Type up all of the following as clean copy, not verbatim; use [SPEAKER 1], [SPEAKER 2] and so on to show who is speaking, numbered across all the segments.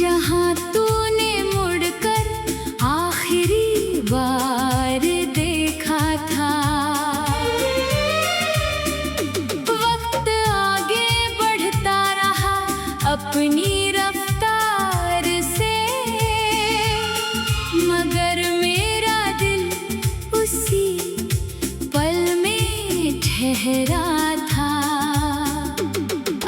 [SPEAKER 1] जहाँ तूने मुड़कर आखिरी बार देखा था। वक्त आगे बढ़ता रहा अपनी रफ्तार से, मगर मेरा दिल उसी पल में ठहरा था।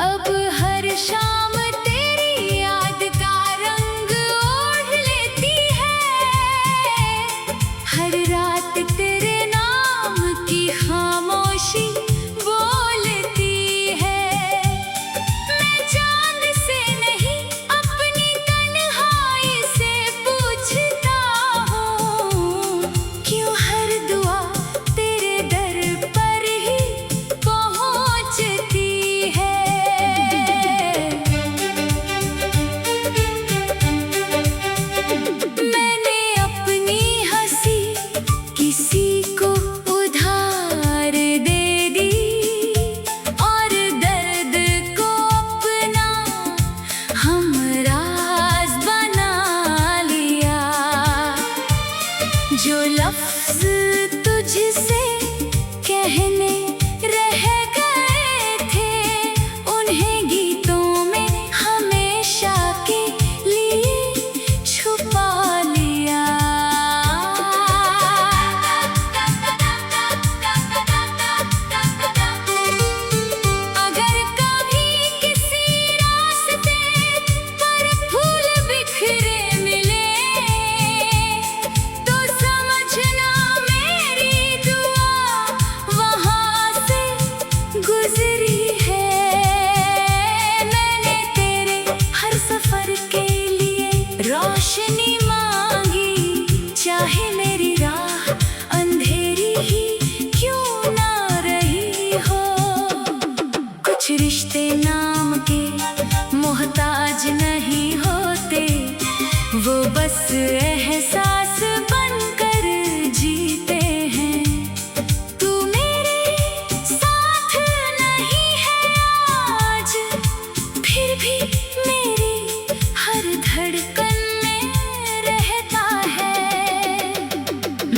[SPEAKER 1] अब हर शाम तेरी याद का रंग ओढ़ लेती है, हर रात तेरे नाम की खामोशी बोलती है। मैं चांद से नहीं अपनी तन्हाई से पूछता हूँ, क्यों हर दुआ तेरे दर पर ही पहुँचती है। मैंने अपनी हंसी किसी को उधार दे दी और दर्द को अपना हमराज बना लिया। जो लफ्ज तुझसे कहने रह गए थे, उन्हें गीतों में हमेशा के लिए छुपा लिया। अगर कभी किसी रास्ते पर फूल बिखरे मिले, तो समझना मेरी दुआ वहाँ से गुजरी है। मैंने तेरे हर सफर के लिए रोशनी मांगी, चाहे मेरी राह अंधेरी ही क्यों ना रही हो। कुछ रिश्ते नाम के मोहताज नहीं होते, वो बस एहसास बनकर जीते हैं। तू मेरे साथ नहीं है आज, फिर भी मेरी हर धड़कन में रहता है।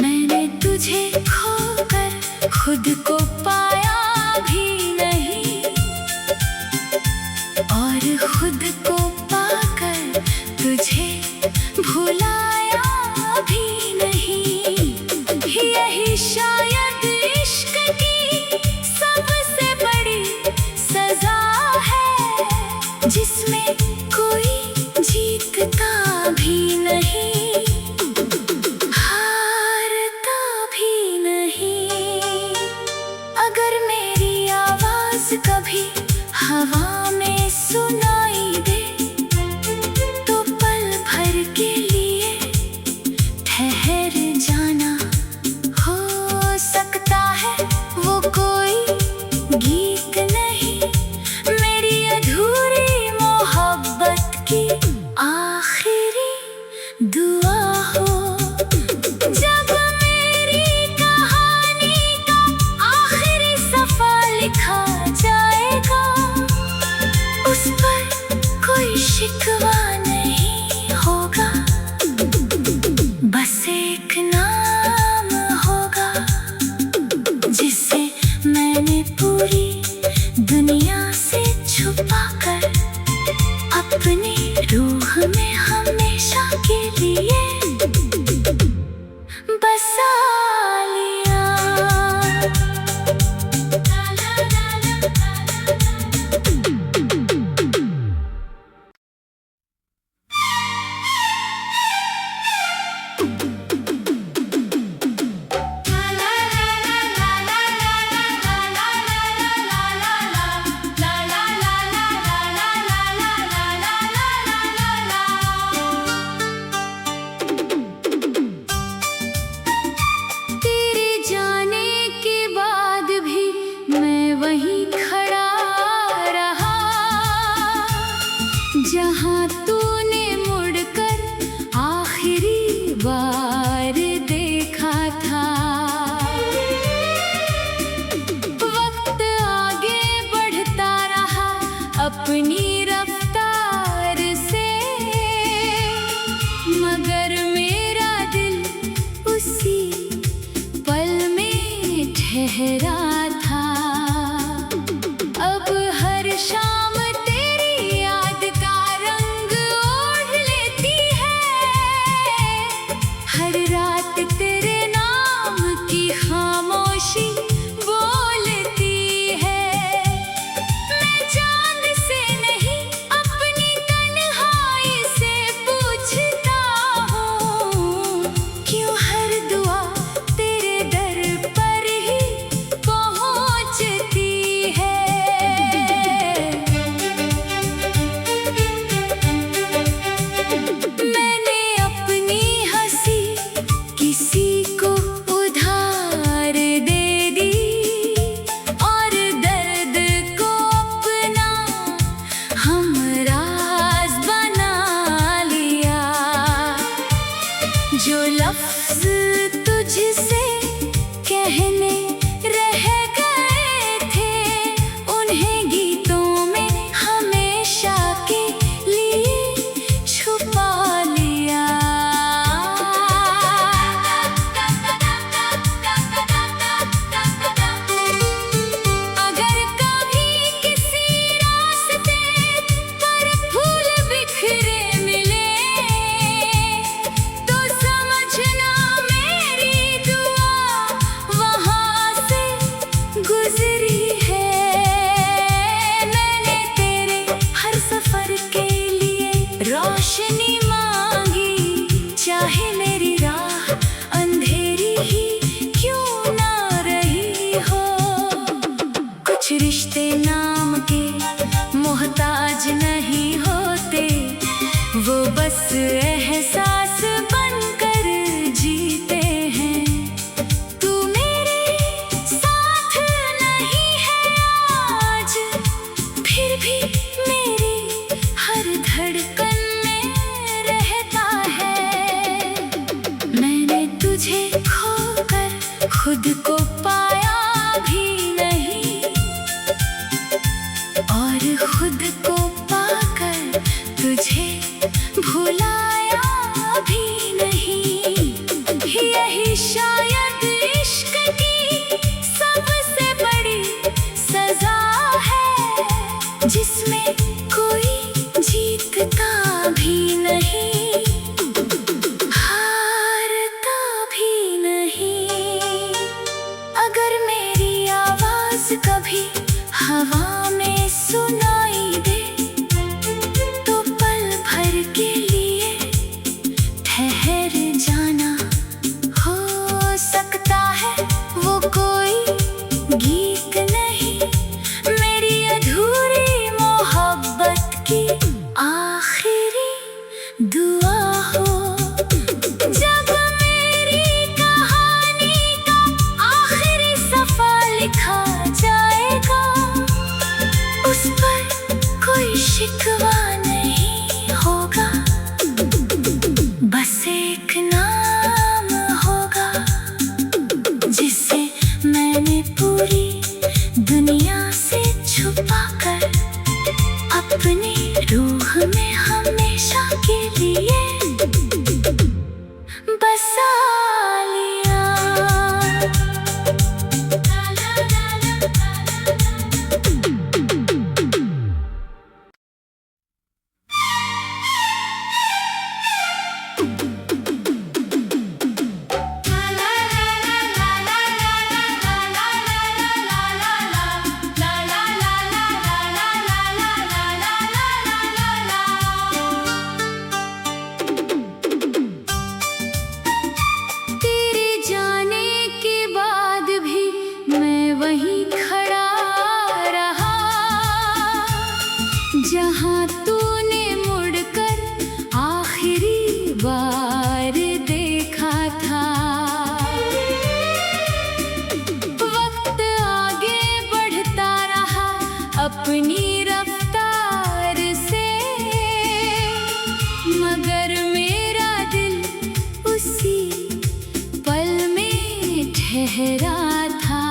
[SPEAKER 1] मैंने तुझे खोकर खुद को पाया भी नहीं, और खुद को पाकर तुझे भुलाया भी नहीं। यही शायद इश्क की सबसे बड़ी सजा है, जिसमें कोई जीतता भी नहीं, हारता भी नहीं। रोशनी मांगी, चाहे मेरी राह अंधेरी ही क्यों ना रही हो। कुछ रिश्ते नाम के मोहताज नहीं होते, वो बस एहसास बनकर जीते हैं। तू मेरे साथ नहीं है आज, फिर भी मेरी हर धड़कन में रहता है। मैंने तुझे खोकर खुद को पाया भी नहीं, और खुद को पाकर तुझे भुलाया भी नहीं। यही शायद इश्क की सबसे बड़ी सजा है, जिसमें कोई जीतता भी नहीं, हारता भी नहीं। अगर मेरी आवाज कभी हवा में सुनाई दे, तो पल भर के लिए ठहर जाना। हो सकता है वो कोई गीत नहीं, मेरी अधूरी मोहब्बत की आखिरी दुआ हो। जब मेरी कहानी का आखिरी सफा लिखा जाएगा, उस पर कोई शिकवा नहीं होगा, बस एक नाम होगा, जिसे मैंने पूरी दुनिया से छुपाकर अपनी रूह में हमेशा के लिए बसा लिया। तेरे जाने के बाद भी मैं वहीं खड़ा रहा, जहां तूने मुड़कर आखिरी बार देखा था। वक्त आगे बढ़ता रहा अपनी रफ्तार से, मगर मेरा दिल उसी पल में ठहरा था।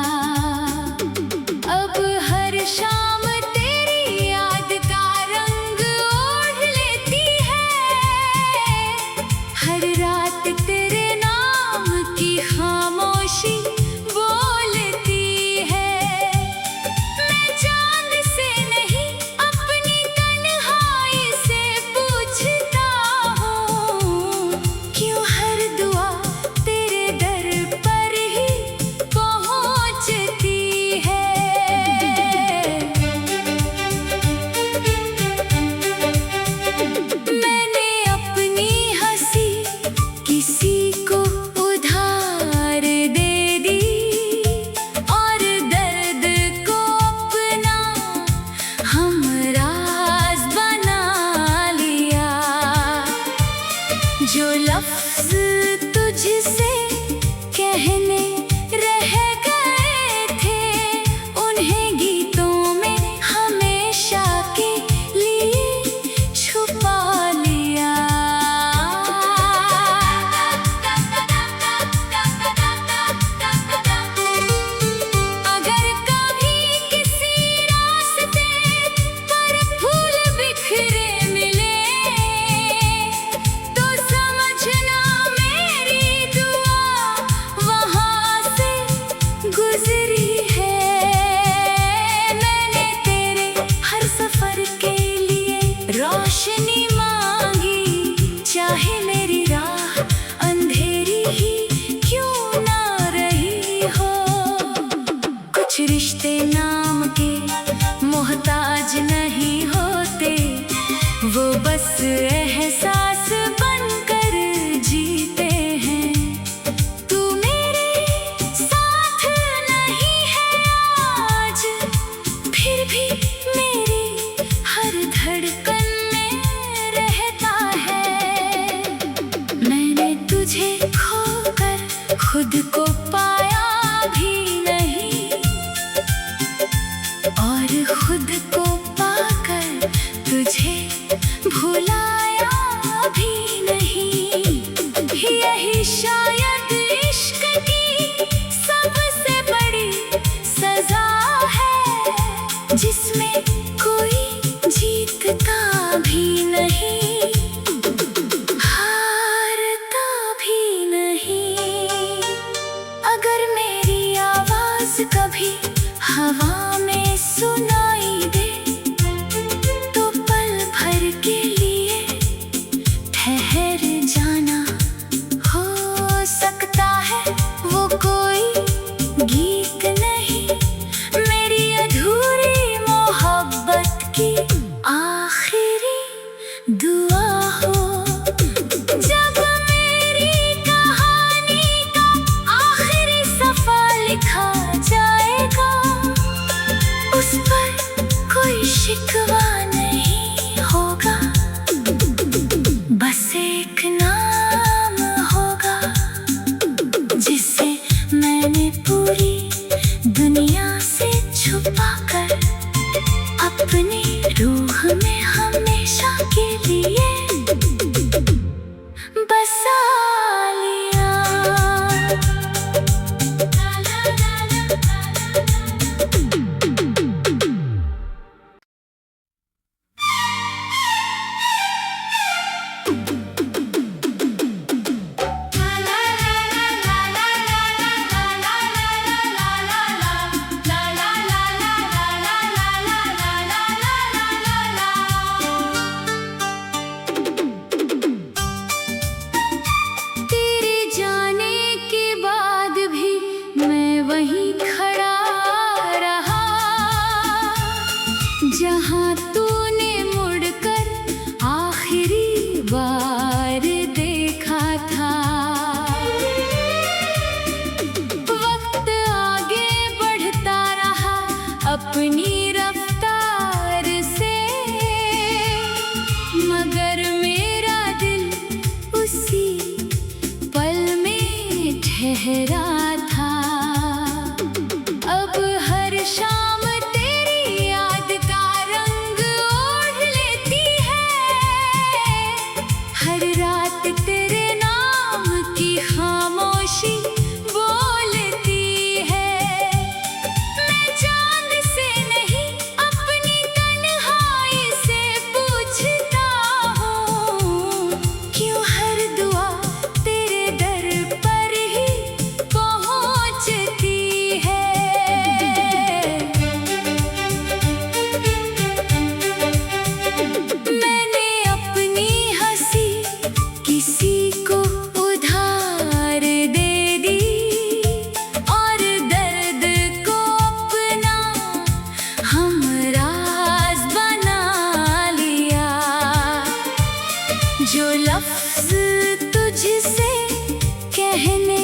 [SPEAKER 1] अब हर शाम तेरी याद का रंग ओढ़ लेती है, हर रात तेरे नाम की खामोशी बोलती है। मैं चांद से नहीं अपनी तन्हाई से पूछता हूँ, क्यों हर दुआ तेरे दर पर ही पहुँचती है। मैंने अपनी हंसी किसी को उधार दे दी, और दर्द को अपना हमराज बना लिया। जो लफ्ज तुझसे कहने रह गए थे, उन्हें गीतों में हमेशा के लिए छुपा लिया। अगर कभी किसी रास्ते पर फूल बिखरे मिले, तो समझना मैं खुद को पाया भी नहीं और खुद को पाकर तुझे भुलाया भी नहीं। यही शायद इश्क की सबसे बड़ी सजा है, जिसमें कोई जीतता भी नहीं, हारता भी नहीं। अगर मेरी आवाज कभी हवा में सुनाई दे तो पल भर के लिए ठहर जाना। हो सकता है वो कोई गीत नहीं, मेरी अधूरी मोहब्बत की आखिरी दुआ हो। जब मेरी कहानी का आखिरी सफ़ा लिखा जाएगा, उस पर कोई शिकवा नहीं होगा, बस एक नाम होगा जिसे मैंने पूरी दुनिया से छुपाकर अपनी रूह में हमेशा के लिए बसा लिया। तेरे जाने के बाद भी मैं वहीं खड़ा रहा, जहां तूने मुड़कर आखिरी बार देखा था। वक्त आगे बढ़ता रहा अपनी रफ्तार से, मगर मेरा दिल उसी पल में ठहरा था। अब हर शाम तेरी याद का रंग ओढ़ लेती है, हर रात तेरे नाम की खामोशी बोलती है। मैं चांद से नहीं अपनी तन्हाई से पूछता हूँ, क्यों हर दुआ तेरे दर पर ही पहुँचती है। मैंने अपनी हंसी किसी को उधार दे दी और दर्द को अपना हमराज बना लिया। जो लफ्ज तुझसे कहने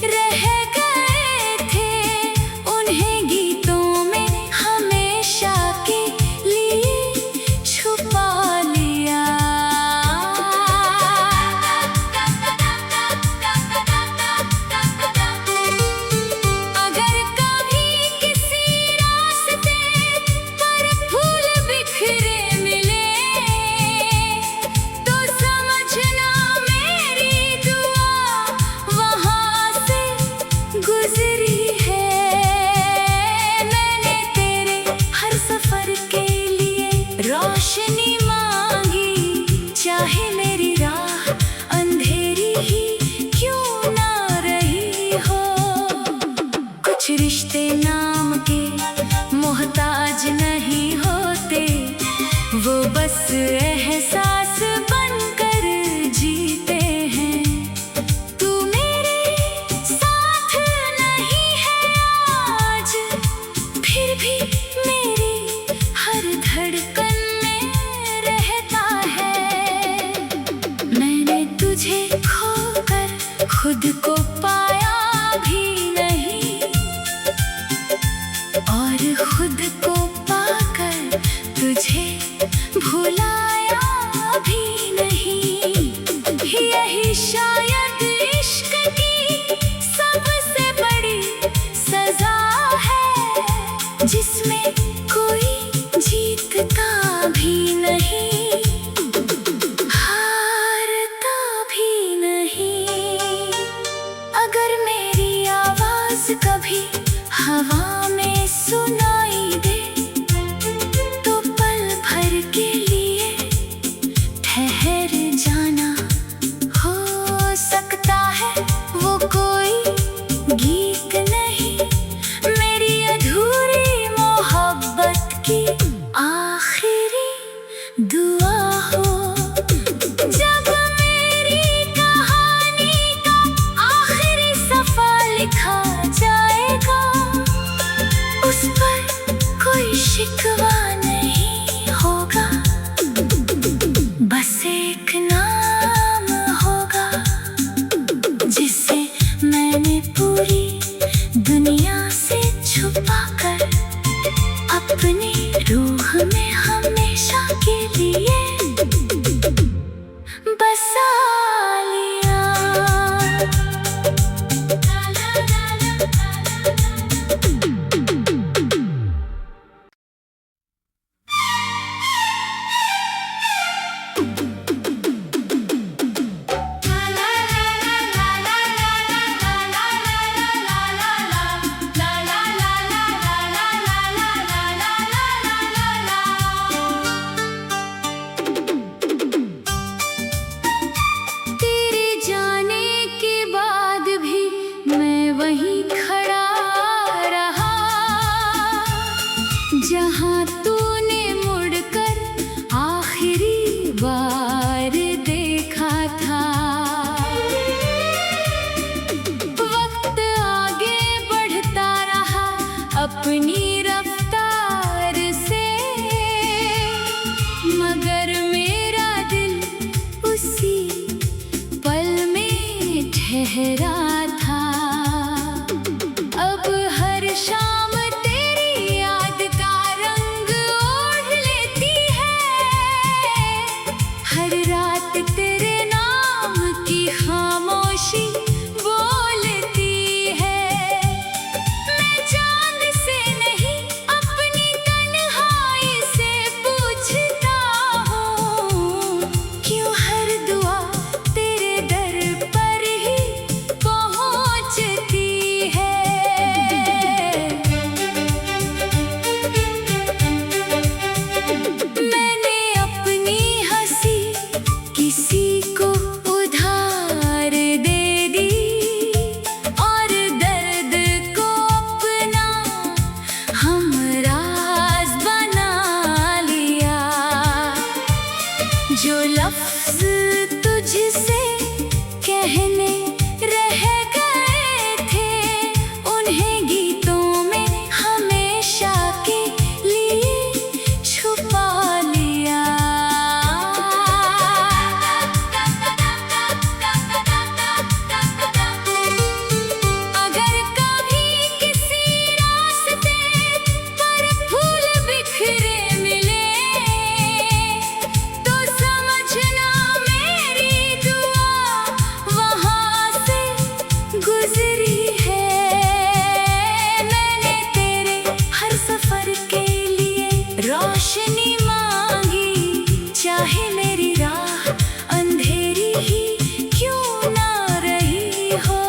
[SPEAKER 1] रह गए थे, उन्हें गीतों में हमेशा के लिए छुपा लिया। अगर कभी किसी रास्ते पर फूल बिखरे मिले तो समझना मेरी दुआ वहाँ से गुजरी है। मैंने तेरे हर सफर के लिए रोशनी मांगी, चाहे मेरी राह अंधेरी ही क्यों ना रही हो। कुछ रिश्ते नाम के मोहताज नहीं होते, वो बस एहसास बनकर जीते हैं। तू मेरे साथ नहीं है आज, फिर भी मेरी हर धड़कन में रहता है। मैंने तुझे खोकर खुद को पाया भी नहीं और खुद को पाकर तुझे भुलाया भी नहीं। यही शायद इश्क की सब लिया। तेरे जाने के बाद भी मैं वहीं खड़ा रहा, जहां तूने मुड़कर आखिरी बार देखा था। वक्त आगे बढ़ता रहा अपनी रफ्तार से, मगर मेरा दिल उसी पल में ठहरा था। अब हर शाम तेरी याद का रंग ओढ़ लेती है, हर रात तेरे नाम की खामोशी बोलती है। मैं चांद से नहीं अपनी तन्हाई से पूछता हूँ, क्यों हर दुआ तेरे दर पर ही पहुँचती है। मैंने अपनी हंसी किसी को उधार दे दी, और दर्द को अपना हमराज बना लिया। जो लफ्ज तुझसे कहने रह गए थे, उन्हें गीतों में हमेशा के लिए छुपा लिया। अगर कभी किसी रास्ते पर फूल बिखरे मिले, तो समझना मेरी दुआ वहाँ से गुजरी है। मैंने तेरे हर सफर के लिए रोशनी मांगी, चाहे मेरी राह अंधेरी ही क्यों ना रही हो।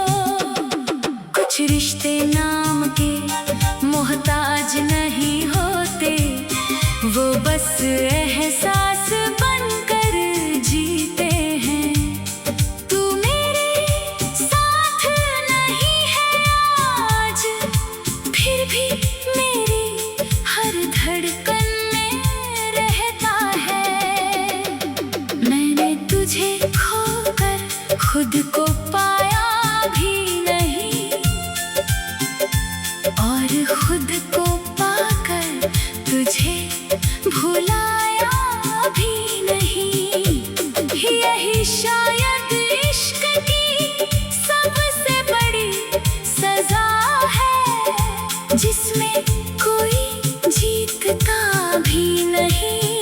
[SPEAKER 1] कुछ रिश्ते नाम के मोहताज नहीं होते, वो बस एहसास बनकर जीते हैं। तू मेरे साथ नहीं है आज, फिर भी मेरी हर धड़कन में रहता है। मैंने तुझे खोकर खुद को पाया भी नहीं, और खुद को पाकर तुझे भुलाया भी नहीं। यही शायद इश्क की सबसे बड़ी सजा है, जिसमें कोई जीतता भी नहीं,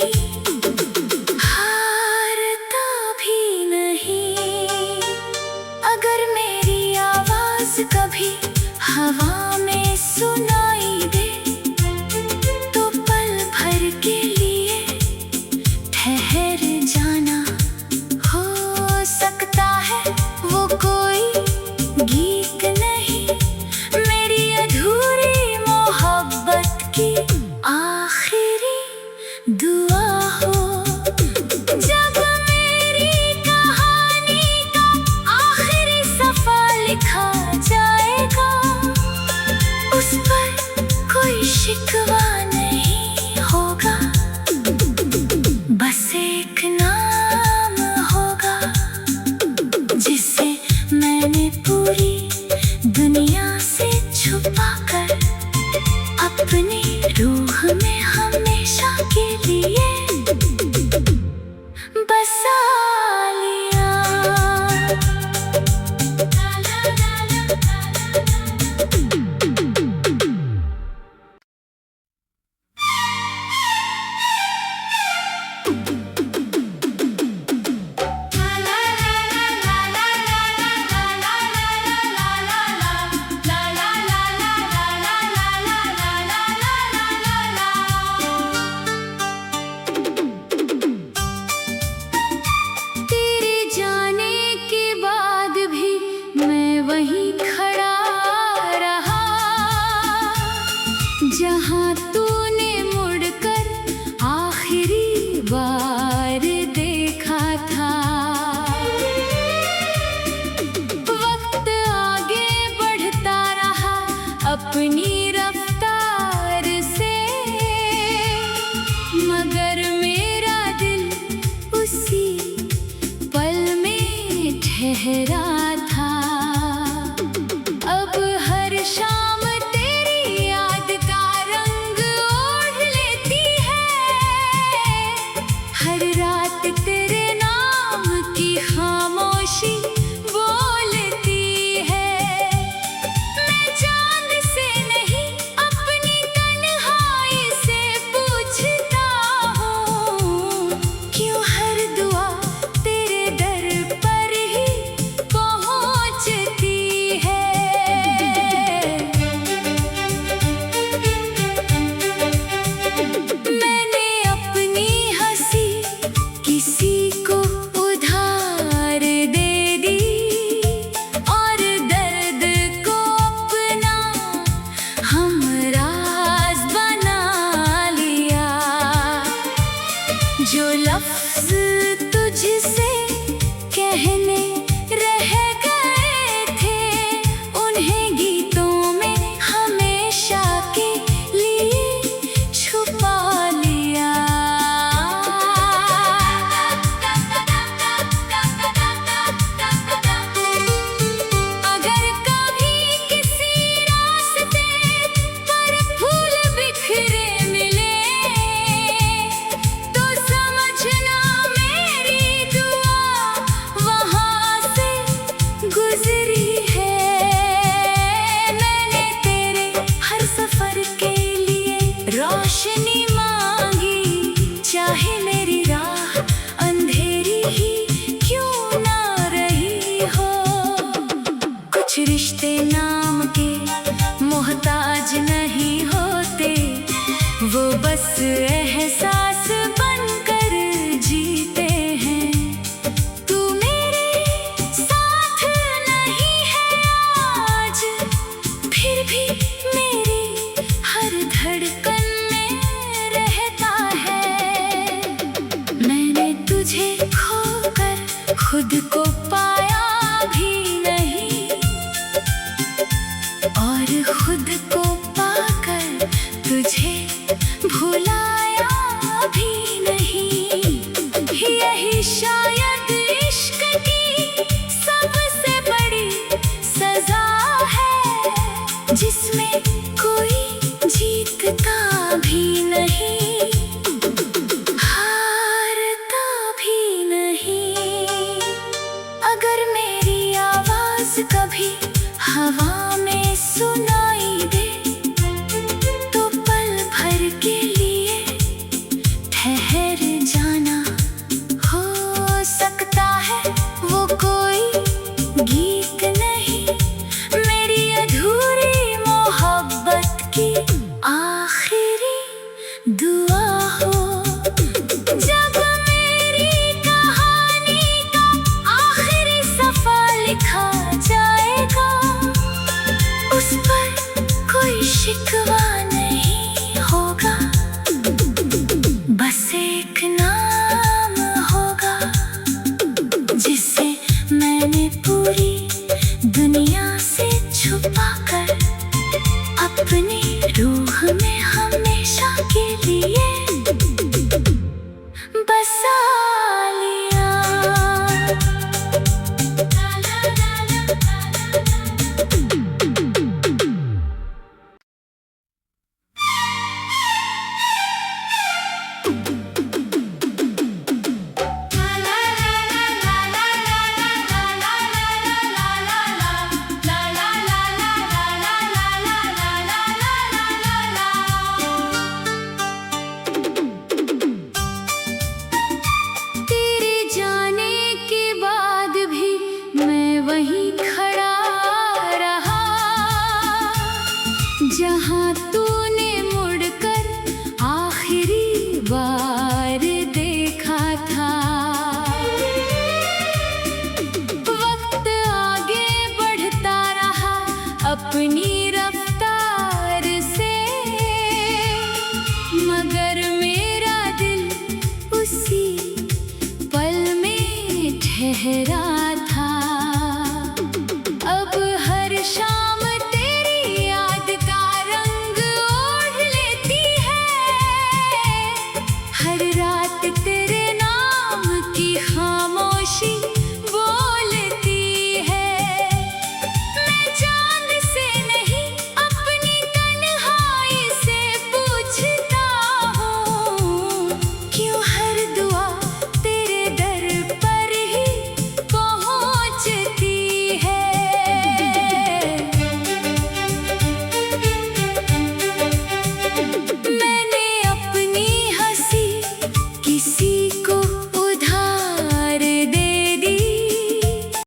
[SPEAKER 1] हारता भी नहीं। अगर मेरी आवाज कभी हवा में सुनाई दे, तो पल भर के लिए ठहर जाना। हो सकता ठहरा था। अब हर शाम तेरी याद का रंग ओढ़ लेती है। हर रात तेरे नाम की खामोशी बोलती है। मैं चांद से नहीं अपनी तन्हाई से पूछता हूँ, क्यों हर दुआ तेरे दर पर ही पहुँचती है। मैंने अपनी हंसी किसी को उधार दे दी और दर्द को अपना हमराज बना लिया। जो लफ्ज तुझसे कहने रह गए थे, उन्हें गीतों में हमेशा के लिए छुपा लिया। अगर कभी किसी रास्ते पर फूल बिखरे मिले, तो समझना मेरी दुआ वहाँ से गुजरी है। मैंने तेरे हर सफर के लिए रोशनी मांगी, चाहे मेरी राह अंधेरी ही क्यों ना रही हो। कुछ रिश्ते नाम के मोहताज नहीं होते, वो बस एहसास बनकर जीते हैं। तू मेरे साथ नहीं है आज, फिर भी मेरी हर धड़कन में रहता है। मैंने तुझे खोकर खुद को पाया भी नहीं, और खुद को पाकर तुझे भुलाया भी नहीं। यही शायद इश्क की सबसे बड़ी सजा है, जिसमें कोई जीतता भी नहीं, हारता भी नहीं। अगर मेरी आवाज कभी हवा में सुनाई दे, तो पल भर के लिए ठहर जाना। हो सकता है वो कोई गीत नहीं, मेरी अधूरी मोहब्बत की आखिरी दुआ हो। जब मेरी कहानी का आखिरी सफ़ा लिखा जाएगा, उस पर कोई शिकवा नहीं होगा, बस एक नाम होगा जिसे मैंने पूरी दुनिया से छुपा कर अपनी रूह में हमेशा के लिए बसा लिया। तेरे जाने के बाद भी मैं वहीं खड़ा रहा, जहाँ तूने मुड़कर आखिरी बार देखा था। वक्त आगे बढ़ता रहा अपनी रफ्तार से, मगर मेरा दिल उसी पल में ठहरा